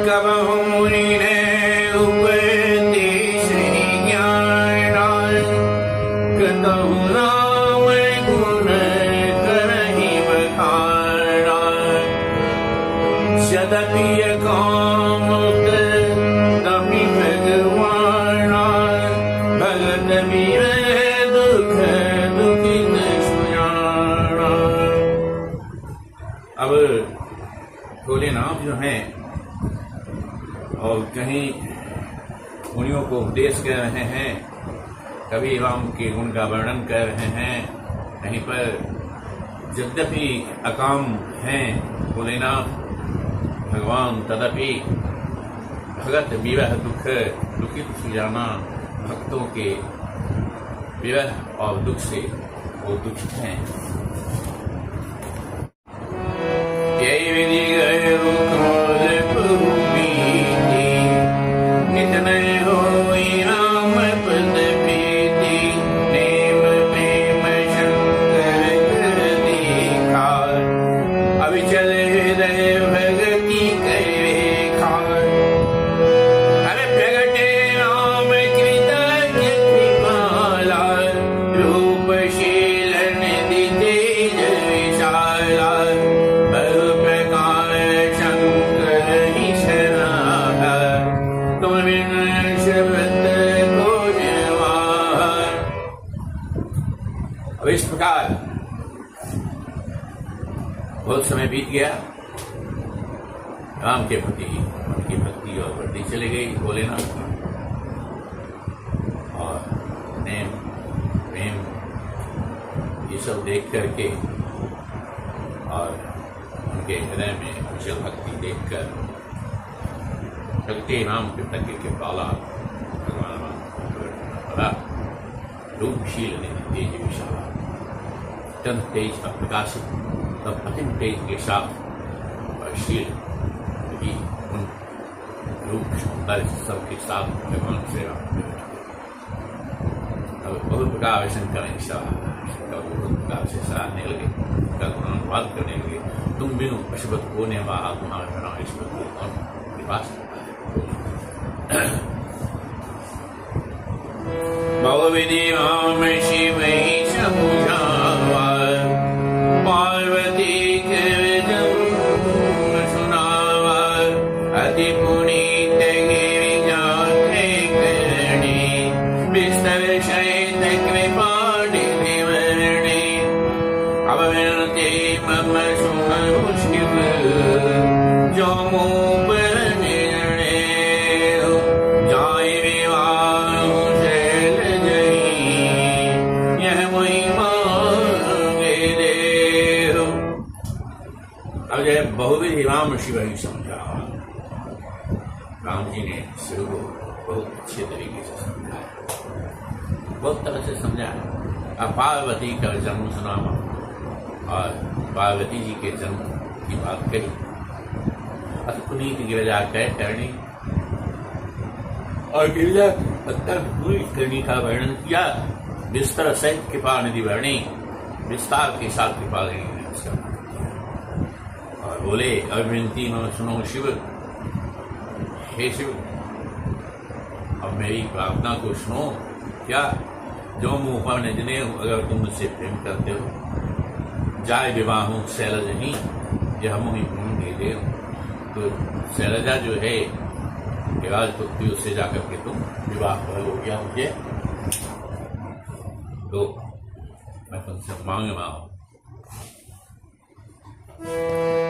कबहु मुनि ने उपदेश ज्ञान कतहु राम गुण करहि बखाना यद्यपि कामुक तपि भगवाना भगत मिले दुख दुखित सुजाना। अब भोलेनाथ जो हैं और कहीं मुनियों को उपदेश कर रहे हैं, कभी राम के गुण का वर्णन कर रहे हैं, कहीं पर यद्यपि अकाम हैं भोलेनाथ भगवान तदपि भगत विरह दुख दुखित सुजाना, भक्तों के विरह और दुख से वो दुखित हैं। यही विधि गए इस प्रकार बहुत समय बीत गया। राम के प्रति उनकी भक्ति और बढ़ती चली गई भोलेनाथ की, और प्रेम प्रेम ये सब देख करके और उनके हृदय में कुशल भक्ति देखकर भक्ति राम कृतज्ञ के पाला भगवान बड़ा रूपशील ने तेज विशाला अत्यंत तेज का प्रकाशित तब अतिम तेज के साथ और शील भी उन रूप सौंदर्य सबके साथ भगवान श्री राम बहुत प्रकार वैसन करने बहुत प्रकार से सराहने लगे, उनका गुणानुवाद करने लगे। तुम बिनु पशुपत होने वाला तुम्हारे बना ईश्वर के पास भगवती राम शिव समुझावा पार्वती के सुनावा अति पुनीत गिरि जाते करणी विस्तर शैत कृपा निधिवरणी अब विनते मम सुन शिव जो मुँह बहुविधि राम शिव ही समझा। राम जी ने शिव को बहुत अच्छे तरीके से समझाया, बहुत तरह से समझाया। अब पार्वती का जन्म सुना और पार्वती जी के जन्म की बात कही। पुनीत गिरिजा कह करनी और गिरिजा अत्यंत पुनीत करनी का वर्णन किया। विस्तार सहित कृपा निधि वर्णी विस्तार के साथ कृपा निधि और बोले अविनती में सुनो शिव, हे शिव अब मेरी प्रार्थना को सुनो। क्या जो मुँह पर नजने अगर तुम मुझसे प्रेम करते हो जाय विवाह शैलज ही यह मुहि दे दे। तो शैलजा जो है राजपुत्री उससे जाकर के तुम विवाह कर हो गया मुझे, तो मैं तुमसे मांग मांग।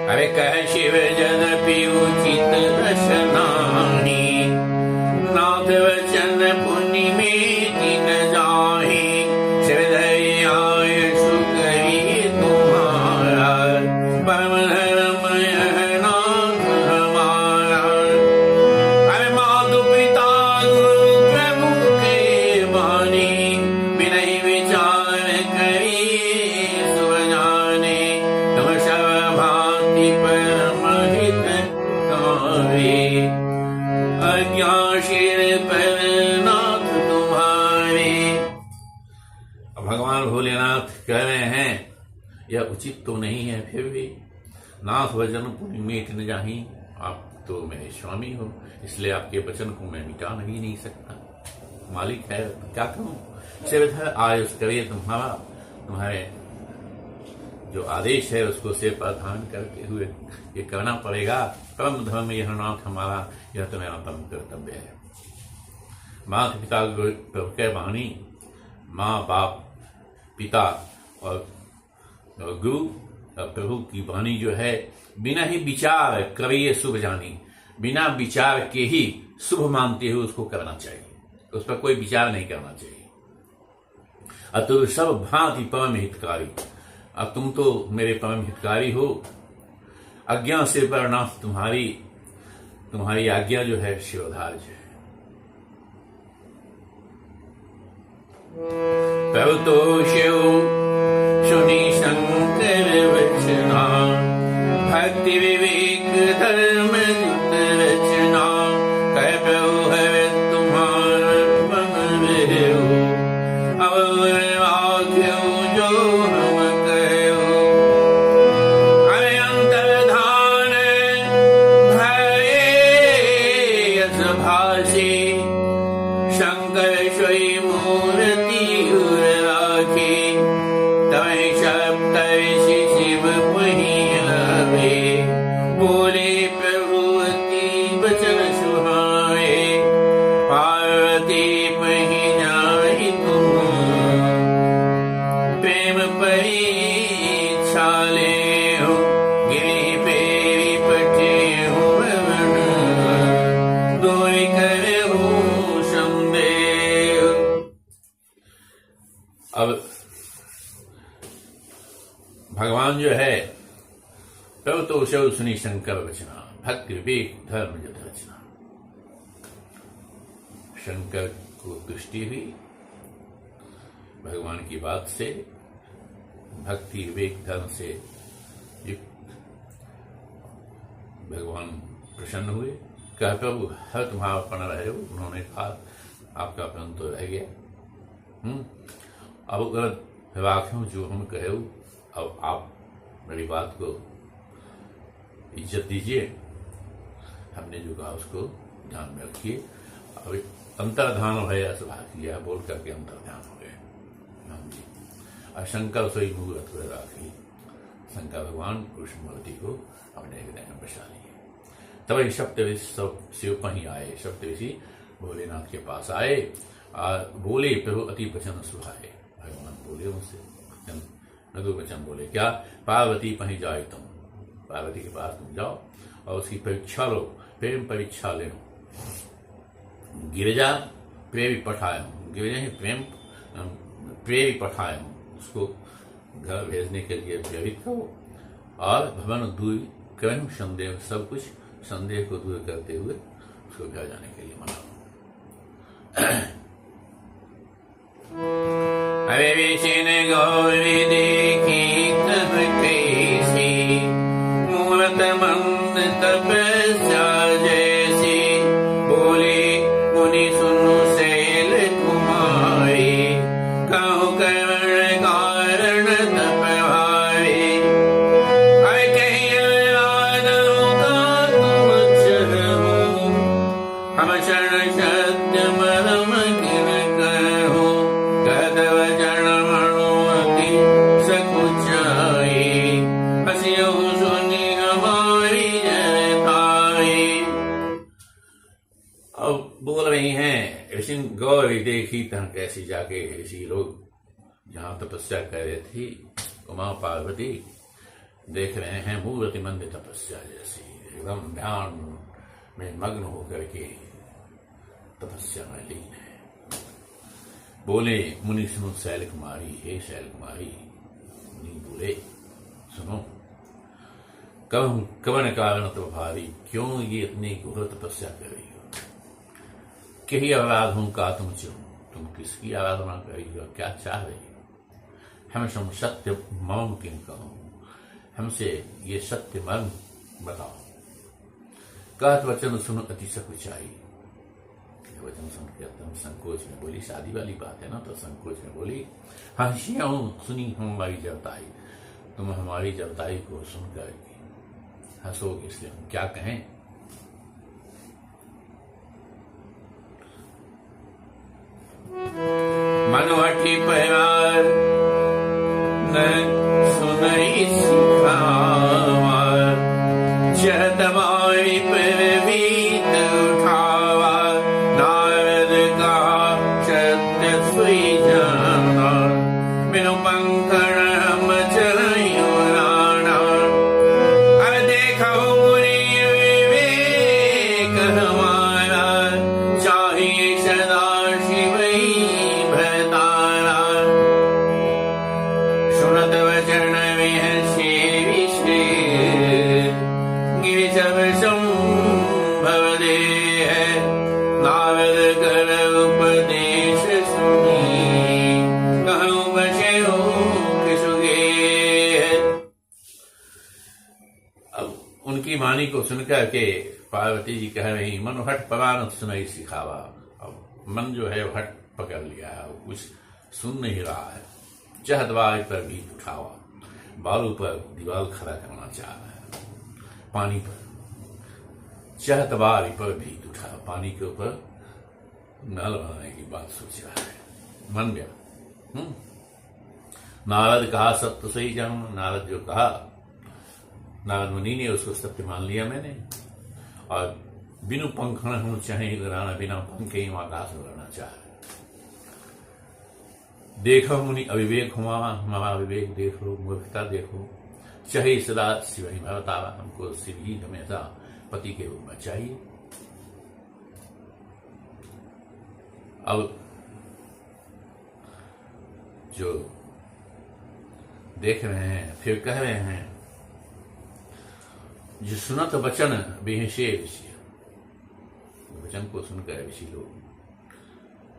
अरे कह शिव यद्यपि उचित दशनाहि नाथ वचन पुण्य में दिन जाहि श्रद्धयाय सुकरी तुम्हारा परम धर्म यह नाथ हमारा। अरे मातु पिता गुरु प्रभु के बानी विनय विचार करी सुजाने तुम सब भांति परमहित कावे अज्ञाशीर पर नाथ तुम्हारे। भगवान भोलेनाथ कह रहे हैं यह उचित तो नहीं है, फिर भी नाथ वजन पुण्य मेट न जाही आप तो मेरे स्वामी हो, इसलिए आपके वचन को मैं मिटा नहीं सकता। मालिक है, क्या करूं? सेवधर आयुष करिए तुम्हारा, तुम्हारे जो आदेश है उसको से प्रधान करते हुए ये करना पड़ेगा। परम धर्म यह नाथ हमारा, यह तो मेरा परम कर्तव्य है। माता पिता के वाणी, माँ बाप पिता और गुरु प्रभु की वाणी जो है, बिना ही विचार करिए शुभ जानी, बिना विचार के ही शुभ मानते हुए उसको करना चाहिए, उस पर कोई विचार नहीं करना चाहिए। अतुल सब भांति परम हितकारी, अब तुम तो मेरे परम हितकारी हो। आज्ञा से परनाथ तुम्हारी आज्ञा जो है शिरोधार्य है। प्रभु तो शिव सुनी शंकर वचना, भक्ति विवेक धर्म युक्त रचना, कह प्रभु है तुम्हारा पन रेहु, अब आख्यो जो हम कहो, अरे अंतर्धान भये यस भाषी, शंकर सोई मूर्ति उर राखी, तवै शब्द शिव पहियावे, बोले प्रभु अति वचन सुहाए, पार्वती पहि जाहि तुम, प्रेम परीक्षाले हो, गिरि पे विपटे हो भवन, दोई करे हो संदेह। अब भगवान जो है, प्रभु तो शिव सुनी शंकर वचना, भक्ति विवेक धर्म युक्त रचना। शंकर को दृष्टि हुई भगवान की बात से, भक्ति विवेक धर्म से युक्त भगवान प्रसन्न हुए। कहा प्रभु हर तुम्हारा पन रहे हो। उन्होंने कहा आपका पन तो रह गया। अब गलत राख्यों जो हम कहे, अब आप मेरी बात को इज्जत दीजिए, हमने जो कहा उसको ध्यान में रखिए। अब अंतर्धान है असभा किया बोल करके अंतर्ध्यान हो गए राम जी। और शंकर सोई मुहूर्त को राखी, शंकर भगवान कृष्ण मूर्ति को अपने हृदय में बसा लिए। तब सप्तऋषि सब शिव कहीं आए, सप्तऋषि भोलेनाथ के पास आए और बोले प्रभु अति वचन सुहाए। भगवान बोले उनसे मधुर वचन बोले, क्या? पार्वती पहीं जाए तुम, पार्वती के पास तुम जाओ और उसकी परीक्षा लो, प्रेम परीक्षा ले लो। गिरिजा प्रेमी पठाए हूँ, गिरिजा ही प्रेमी पठाए हूँ, उसको घर भेजने के लिए प्रेरित करो और भवन दूर करूँ संदेह, सब कुछ संदेह को दूर करते हुए उसको घर जाने के लिए मनाओ। अरे विषिन गौरी देखी तब कैसी, मूर्त मंद तपस्या जैसी, बोले मुनि सुनु शैल कुमारी, कहूँ करण कारण तप भारी, अरे कहीं राधो का तुम चरहु, हम शरण सत्य मरम किन कहो, कदव जन मणुमति सकुचाई, हसियो सुनी हमारी जयताई। अब बोल रही हैं ऋषि गौरी देखी तह कैसी, जाके ऋषि लोग जहाँ तपस्या कर रहे थी, उमा पार्वती देख रहे हैं मूर्ति मंद तपस्या जैसी, एकदम ध्यान में मग्न होकर के तपस्या में लीन है। बोले मुनि सुनो शैल कुमारी, हे शैल कुमारी। मुनि बोले सुनो, कवन कारण तो भारी, क्यों ये इतनी घोर तपस्या कर रही हो? कहीं आराधों का तुम किसकी आराधना कर रही हो, क्या चाह रही हो? हम सम सत्य मर्म किन कहो, हमसे ये सत्य मर्म बताओ। कहत वचन सुनो अति सकुचाई, वचन सुन के एकदम संकोच में बोली, शादी वाली बात है ना, तो संकोच में बोली, हंसियां सुनी हमारी जबताई, तुम हमारी जबताई को सुनकर हंसोगे, इसलिए हम क्या कहें। परिवार न सुनई सिखावा, चहत बाई पर भीत उठावा, नारद कहा सत्य सोई जाना, बिनु पंखड़ हम चलयो राणा। अब देखो मुनि विवेक हमारा, चाहिए सदा शिव ही भरतारा। सुनत वचन विहसे विशेष, गिरि सब संभव देह, नारद कर उपदेश सुनी, कहूँ बसे हो किसुगे। अब उनकी वाणी को सुनकर के पार्वती जी कह रही, मन हट परान सुनई सिखावा। अब मन जो है हट पकड़ लिया है, कुछ सुन नहीं रहा है। चहदवार पर भी उठावा, बालू पर दीवार खड़ा करना चाह रहा है, पानी पर। चहतवार पर भी उठा, पानी के ऊपर नल बनाने की बात सोच रहा है, मन गया। नारद कहा सत्य सही जानू, नारद जो कहा, नारद मुनि ने उसको सत्य मान लिया मैंने। और बिनु पंखण हूं चाहे उड़ाना, बिना पंखे ही आकाश उड़ाना चाह। देखो मुनि अविवेक हुआ, हमारा विवेक देखो, मूर्खता देखो, चाहे सदा शिव ही भवतावा, हमको शिव ही हमेशा पति के रूप में चाहिए। अब जो देख रहे हैं फिर कह रहे हैं, जो सुनत वचन बेहसे ऋषि, वचन को सुनकर ऋषि लोग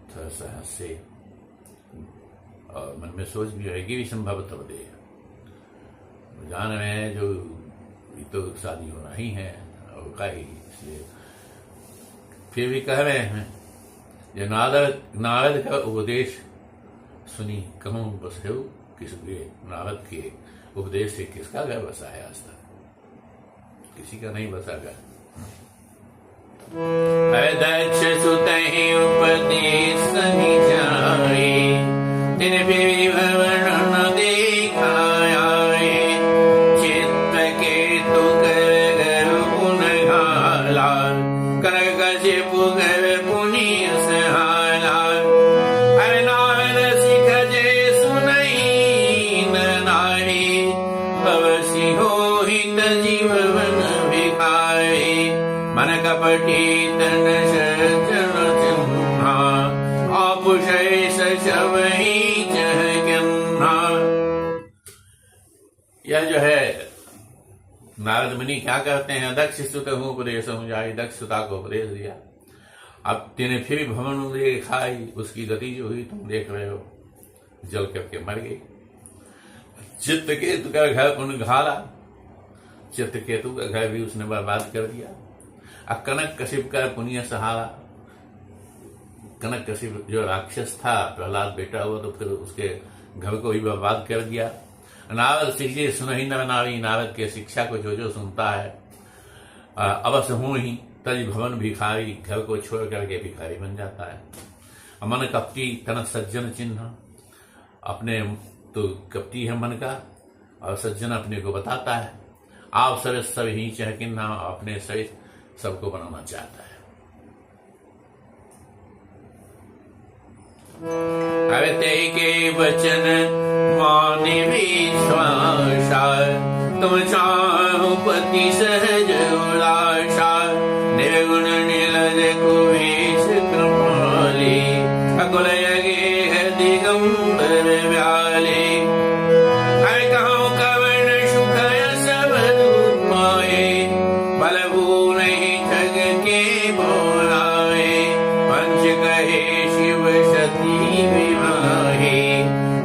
थोड़ा सा हंसे और मन में सोच भी रहेगी भी संभव तब दे। जान रहे हैं जो तो शादी होना ही है और का ही, इसलिए फिर भी कह रहे हैं, जो नारद का उपदेश सुनी, कहूँ बस हो किसके। नारद के उपदेश से किसका घर बसा है आज तक? किसी का नहीं बसा घर। दक्ष सुतहि उपदेश नहीं जाए, तिन फिर भवन न दिखाया, चित्त के तु कर पुन घाला, कर कशिपु कर पुनि सहाला। अरे नारद सिख जे सुनई न नारी, अवसि हो हित जीवन भिखारी। मन कपटी तन सज्जन चिन्हा, आपुषैष शव ही चह किन्हा। यह जो है नारद मुनि क्या कहते हैं, दक्ष सुत हूँ उपदेश हूँ जाई, दक्ष सुता को उपदेश दिया। अब तेने फिर भी भवन दिखाई, उसकी गति जो हुई तुम देख रहे हो, जल करके मर गई। चित्त केतु का घर उन घाला, चित्त केतु का घर भी उसने बर्बाद कर दिया। अब कनक कशिप का पुण्य सहारा, कनक कशिप जो राक्षस था, प्रहलाद बेटा हुआ, तो फिर उसके घर को भी बर्बाद कर दिया। नारद शिक्षे सुनहि नर नारी, नारद के शिक्षा को जो जो सुनता है, अवश्य हूं ही तज भवन भिखारी, घर को छोड़ करके भिखारी बन जाता है। मन कपटी तन सज्जन चिन्ह, अपने तो कपटी है मन का, और सज्जन अपने को बताता है। आप सब ही चह किन्ना, अपने सहित सबको बनाना चाहता है। अरे ते के वचन माने विश्वासा, तुम चाहो पति सहज उलासा। निर्गुण निलज कुवेश कृपाले, अकुल यगे दिगंबर व्याले। हर कहूँ कवन सुख सब पाए, बलभू नहीं ठग के बोलाए। पंच कहे शिव सती विवाहे,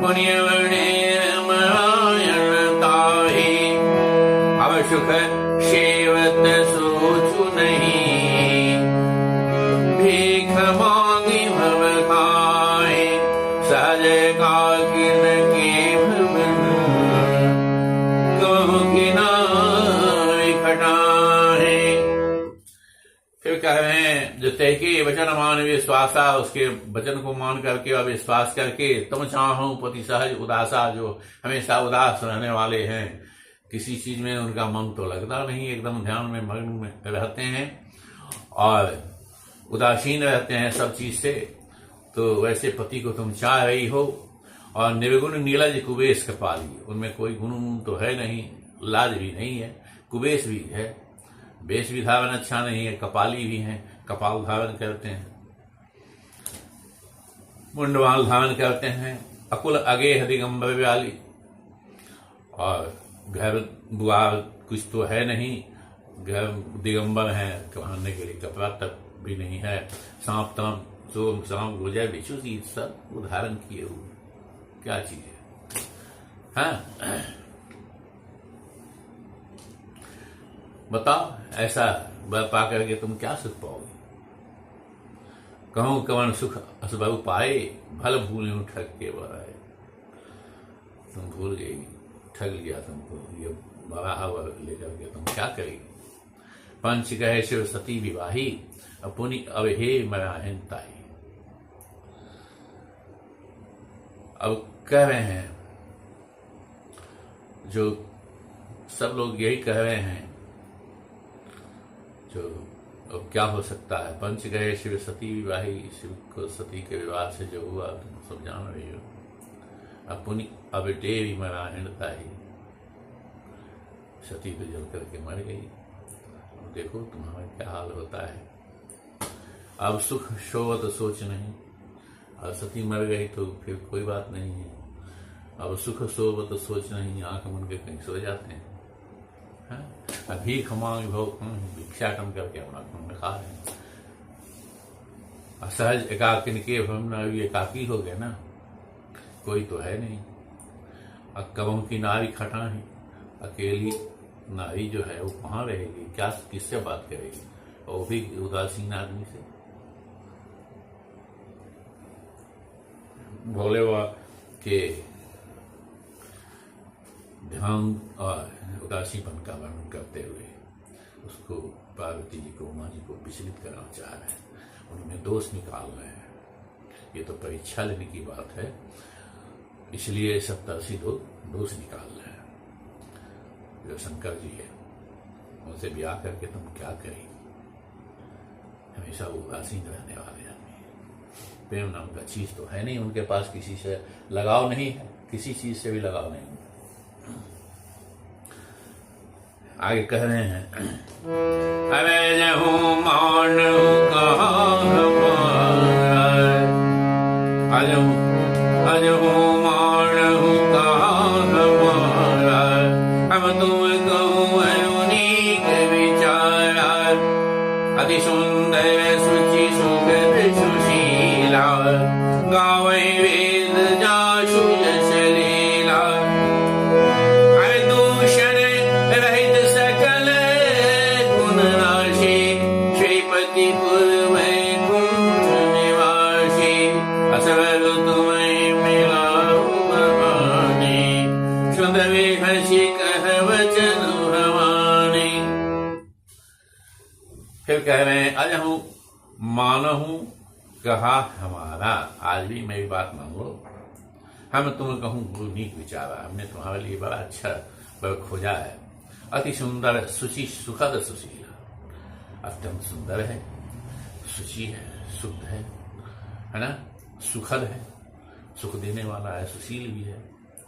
पुण्य वर्णे रामायण ताहे। अब सुख सेवत सोचु नहीं, फिर कह रहे हैं जो तहके वचन मान विश्वासा, उसके वचन को मान करके और विश्वास करके तुम चाहो पति सहज उदासा, जो हमेशा उदास रहने वाले हैं, किसी चीज में उनका मन तो लगता नहीं, एकदम ध्यान में मग्न में रहते हैं और उदासीन रहते हैं सब चीज से, तो वैसे पति को तुम चाह रही हो। और निर्गुण नीलज कुबेश कपाली, उनमें कोई गुण तो है नहीं, लाज भी नहीं है, कुबेश भी है, वेश भी धारण अच्छा नहीं है, कपाली भी है, कपाल धारण करते हैं, मुंडवाल धारण करते हैं, अकुल अगेह दिगंबर व्याली, और घर द्वार कुछ तो है नहीं, घर दिगंबर है, पहनने के लिए कपड़ा तक भी नहीं है, सांप ताम सोम शाम गुजर बिच्छू की सब उदाहरण किए हुए, क्या चीज है। हाँ बताओ, ऐसा बल पा करके तुम क्या सुख पाओगे। कहूं कवन सुख असबहु पाए, भल भूल ठग के बराए। तुम भूल गई, ठग लिया तुमको, ये बराह लेकर के तुम क्या करेगी। पंच कहे शिव सती विवाही, अपुनि अब हे मराहन ताई। अब कह रहे हैं, जो सब लोग यही कह रहे हैं, जो अब क्या हो सकता है। पंच गए शिव सती विवाही, शिव को सती के विवाह से जो हुआ तुम सब जान रही हो। अपुनि अब टेरी मराहणता ही, सती तो जल करके मर गई। अब देखो तुम्हारा क्या हाल होता है। अब सुख शोवत सोच नहीं, अब सती मर गई तो फिर कोई बात नहीं है। अब सुख सोवत सोच नहीं, आंख मुन के कहीं सो जाते हैं। भीख मांग भोग भिक्षाटन करके अपना खून खा रहे हैं। असहज एकाकिन के हम एकाकी हो गए ना, कोई तो है नहीं। अक्कबों की नारी खटा है, अकेली नारी जो है वो कहाँ रहेगी, क्या किससे बात करेगी, और वो भी उदासीन आदमी से। भोले बाबा के ध्यान और उदासीपन का वर्णन करते हुए उसको पार्वती जी को, उमा जी को विचलित करना चाह रहे हैं, उनमें दोष निकाल रहे हैं। ये तो परीक्षा लेने की बात है, इसलिए सप्तर्षि लोग दोष निकाल रहे हैं। जो शंकर जी है उनसे ब्याह करके तुम क्या करेगी, हमेशा उदासीन रहने वाले आदमी। प्रेम नाम का चीज तो है नहीं उनके पास, किसी से लगाव नहीं है, किसी चीज से भी लगाव नहीं। आगे कह रहे हैं, अरे जहूं मान अजहूं मान हम तुम कहूँ उन्हीं के विचारा। अति सुंदर सुचि सुगंध सुशीला, गावे वेद जासु यश लीला। दूषण रहित सकल गुण राशि, श्रीपति पुर वैकुंठ निवासी। असवर तुम्हें मिला भवानी, शुद्ध विहसी कह वचन भवानी। फिर कह रहे हैं, अजहूं मानहूं कहा हमारा। आज भी मेरी बात मान लो, हम तुम कहूं गुरु नीक विचारा। हमने तुम्हारे लिए बड़ा अच्छा वर्ग खोजा है। अति सुंदर सुचि सुखद सुशीला, अत्यंत सुंदर है, सुचि है, शुद्ध है ना, सुखद है, सुख देने वाला है, सुशील भी है,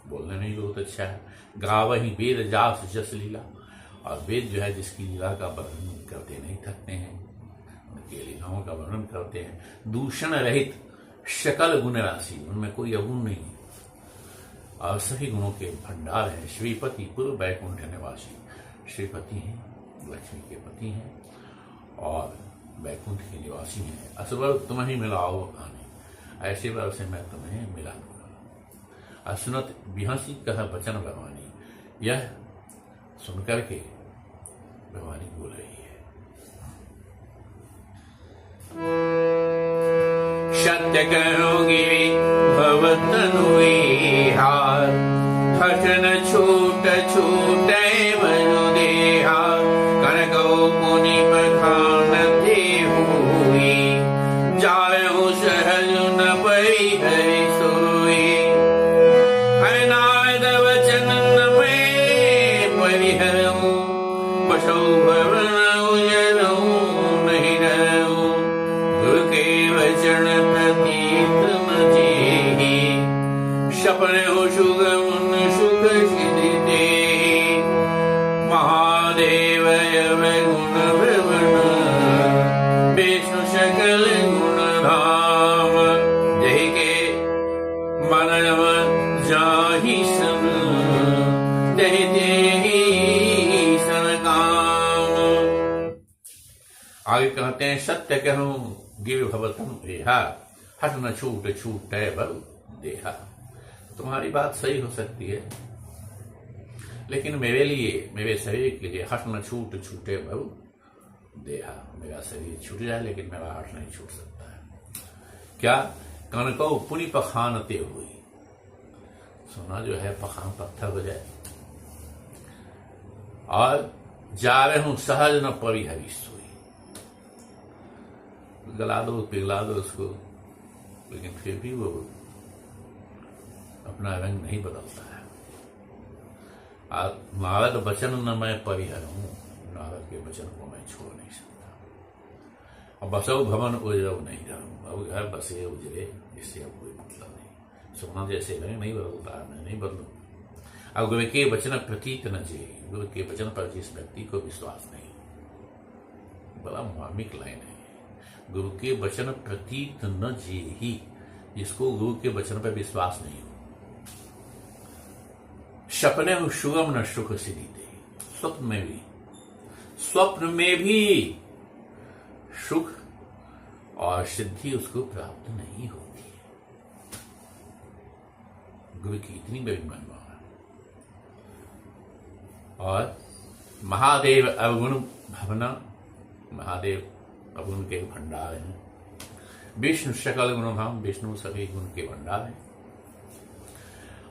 बोलने में भी बहुत अच्छा है। गावहि वेद जास जस लीला, और वेद जो है जिसकी लीला का वर्णन करते नहीं थकते हैं, उनके लीलाओं का वर्णन करते हैं। दूषण रहित सकल गुण राशि, उनमें कोई अवगुण नहीं है, और सभी गुणों के भंडार है। श्रीपति पूर्व वैकुंठ निवासी, श्रीपति हैं, लक्ष्मी के पति हैं और वैकुंठ के निवासी हैं। असवर तुम ही मिलाओ आने, ऐसे वर से मैं तुम्हें मिला दूंगा। असुनत बिहसी कह वचन भवानी, यह सुनकर के भवानी बोल रही है। सत्य करोगी भवतनु हार, हठन छूट छूटे मनु देहा। कनको पुनि बखान थे आगे कहते हैं सत्य कहूं गिव भवतम रेहा हठ न छूट छूटे बहु देहा। तुम्हारी बात सही हो सकती है, लेकिन मेरे लिए, मेरे शरीर के लिए हठ न छूट छूटे बहु देहा। मेरा शरीर छूट जाए लेकिन मेरा हठ नहीं छूट सकता है। क्या कनको पुनि पखानते हुई, सोना जो है पखान पत्थर हो जाए। और जा रहे हूं सहज न परिहरी सोई, गला दो पिघला दो उसको, लेकिन फिर भी वो अपना रंग नहीं बदलता है। नारद वचन न मैं परिहर हूं, नारद के वचन को मैं छोड़ नहीं सकता। अब बसो भवन उजरव नहीं रहूं, अब घर बसे उजरे, इससे अब कोई मतलब नहीं। सोना जैसे रंग नहीं बदलता, मैं नहीं बदलू। अब गुरु के वचन प्रतीत न जे, गुरु के वचन पर जिस व्यक्ति को विश्वास नहीं, बड़ा मार्मिक लाइन है। गुरु के वचन प्रतीत न जे ही, जिसको गुरु के वचन पर विश्वास नहीं हो। सपने में सुगम न सुख सिद्धि दे, स्वप्न में भी सुख और सिद्धि उसको प्राप्त नहीं होती है। गुरु की इतनी बड़ी महिमा है। और महादेव अवगुण भवना, महादेव अवगुण के भंडार हैं। विष्णु सकल गुण धाम, विष्णु सभी गुण के भंडार हैं।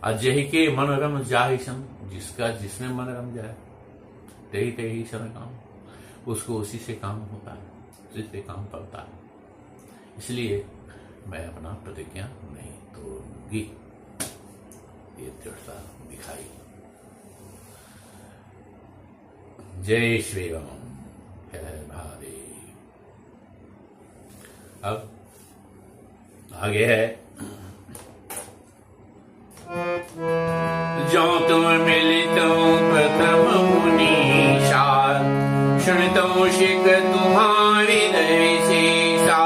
अजहि के मन रम जाहि सन, जिसका जिसमें मन रम जाए तेही तेही सन काम, उसको उसी से काम होता है, उसी से काम पड़ता है। इसलिए मैं अपना प्रतिज्ञा नहीं तोड़ूंगी, ये दृढ़ता दिखाई। जय श्री राम, जय महादेव। अब आगे है, जो तुम मिलितो प्रथम मुनीषा, सुनितो शिख तुम्हारी दय शीसा,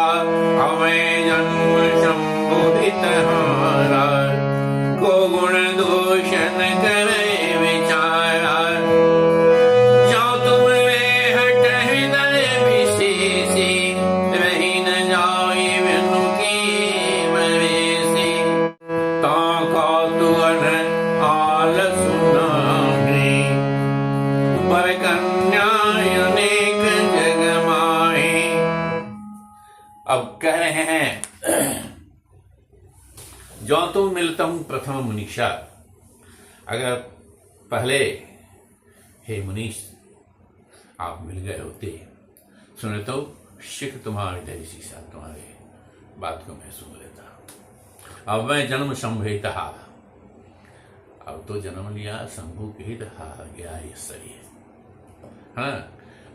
अवै जन्म संबोधित हारा, को गुण दोषन करे विचारा, जो तुम वे हट हृदय विशेषी, रही न जाए विनु की मवेशी, ता का तुअन आल सुनाने, पर कन्या अनेक जग माए। अब कह रहे हैं, जो तुम मिलता हूं प्रथम मुनीषा, अगर पहले हे मुनीष आप मिल गए होते, सुने तो शिख तुम्हारे दय शीशा, तुम्हारे बात को मैं सुन लेता। अब मैं जन्म संभवित हार, अब तो जन्म लिया शंभु के हित हार गया ये सही है। हाँ,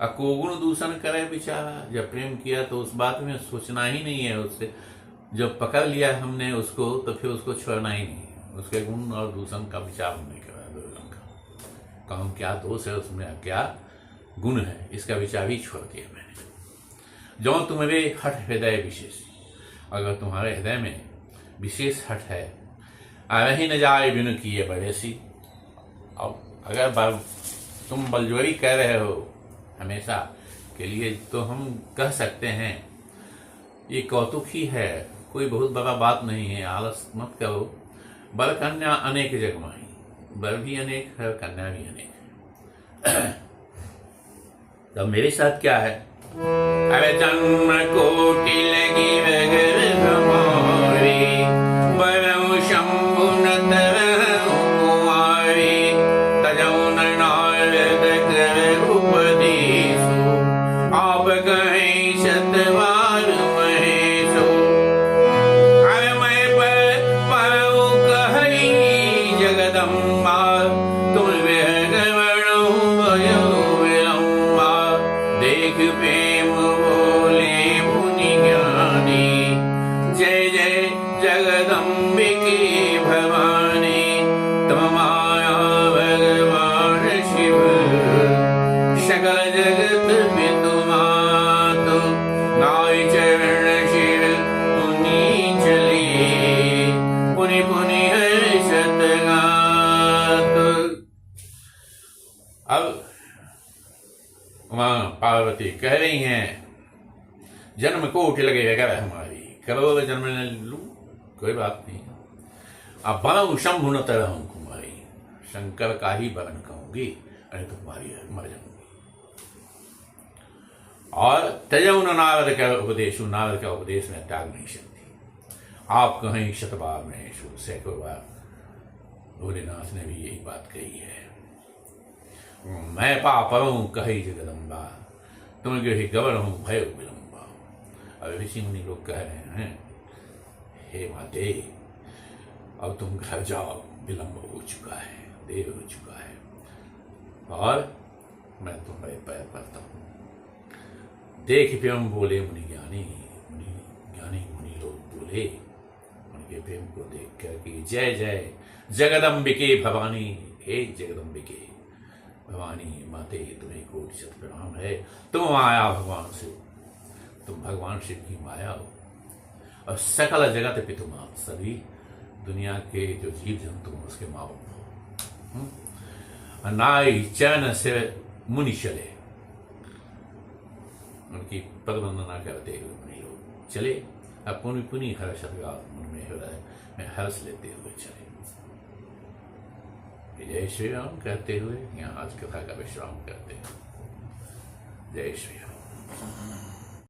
अकोगुण दूषण करे बेचारा, जब प्रेम किया तो उस बात में सोचना ही नहीं है उससे, जब पकड़ लिया हमने उसको तो फिर उसको छोड़ना ही नहीं, उसके गुण और दूषण का विचार नहीं करा। दुर्गुण का काम क्या दोष है उसमें, क्या गुण है, इसका विचार ही छोड़ दिया मैंने। जो तुम्हारे हठ हृदय विशेष, अगर तुम्हारे हृदय में विशेष हठ है, रही न जाए बिनु किए बड़ेसी। अब अगर तुम बलजोरी कह रहे हो हमेशा के लिए, तो हम कह सकते हैं ये कौतुक ही है, कोई बहुत बड़ा बात नहीं है, आलस मत करो। बर कन्या अनेक जगमाई, बर भी अनेक है, कन्या भी अनेक है। तो मेरे साथ क्या है, अरे जन्म कोटि लगी वगर हमारी, बरऊ शंभु न तरहु कुंवारी, तजौ न नारद कर उपदेशु, आप कहें शतवार महेशु। अरे मैं परऊ कही जगदम्बा, तुम विहगवणु भयो विलंबा, देख प्रेम बोले मुनि ज्ञानी, जय जय जगदम्बिके भवानी, तम माया भगवान शिव, सकल जगत में तुम्हारो, नाय चरण शिर मुनि चले, पुनि पुनि हर्षत गात। अब मां पार्वती कह रही हैं जन्म कोटि लगे अगर हमारी, करोड़ जन्म न लूं कोई बात नहीं, अब बनऊ शंभु न तरहूं कुमारी, शंकर का ही बरन कहूंगी, अरे तुम्हारी मर जाऊंगी। और त्यजउन नारद का उपदेश, नारद का उपदेश में त्याग नहीं सकती। आप कहीं शतबार में सैकड़ों बार भोलेनाथ ने भी यही बात कही है। मैं पापरों कही जगदम्बा, तुम गृह गवर हूं भय विलंबा। अब ऋषि मुनि लोग कह रहे हैं, हे माते अब तुम घर जाओ, विलंब हो चुका है, देर हो चुका है, और मैं तुम्हारे पैर पड़ता हूं। देख प्रेम बोले मुनि ज्ञानी, मुनि लोग बोले उनके प्रेम को देख कर कि जय जय जगदम्बिके भवानी, हे जगदम्बिके भवानी माते, तुम्हें कोटि शत प्रणाम है। तुम आया भगवान से, तुम भगवान शिव की माया हो, और सकल जगत पितुमात, सभी दुनिया के जो जीव जंतु उसके माँ बाप हो। नाई चैन से मुनि चले, उनकी पदवंदना करते हुए मुनि लोग चले। अब पुनि पुनि हर्ष मन में हृदय में हर्ष लेते हुए चले। जय श्री राम कहते हुए यहाँ आज कथा का विश्राम करते हैं। जय श्री राम।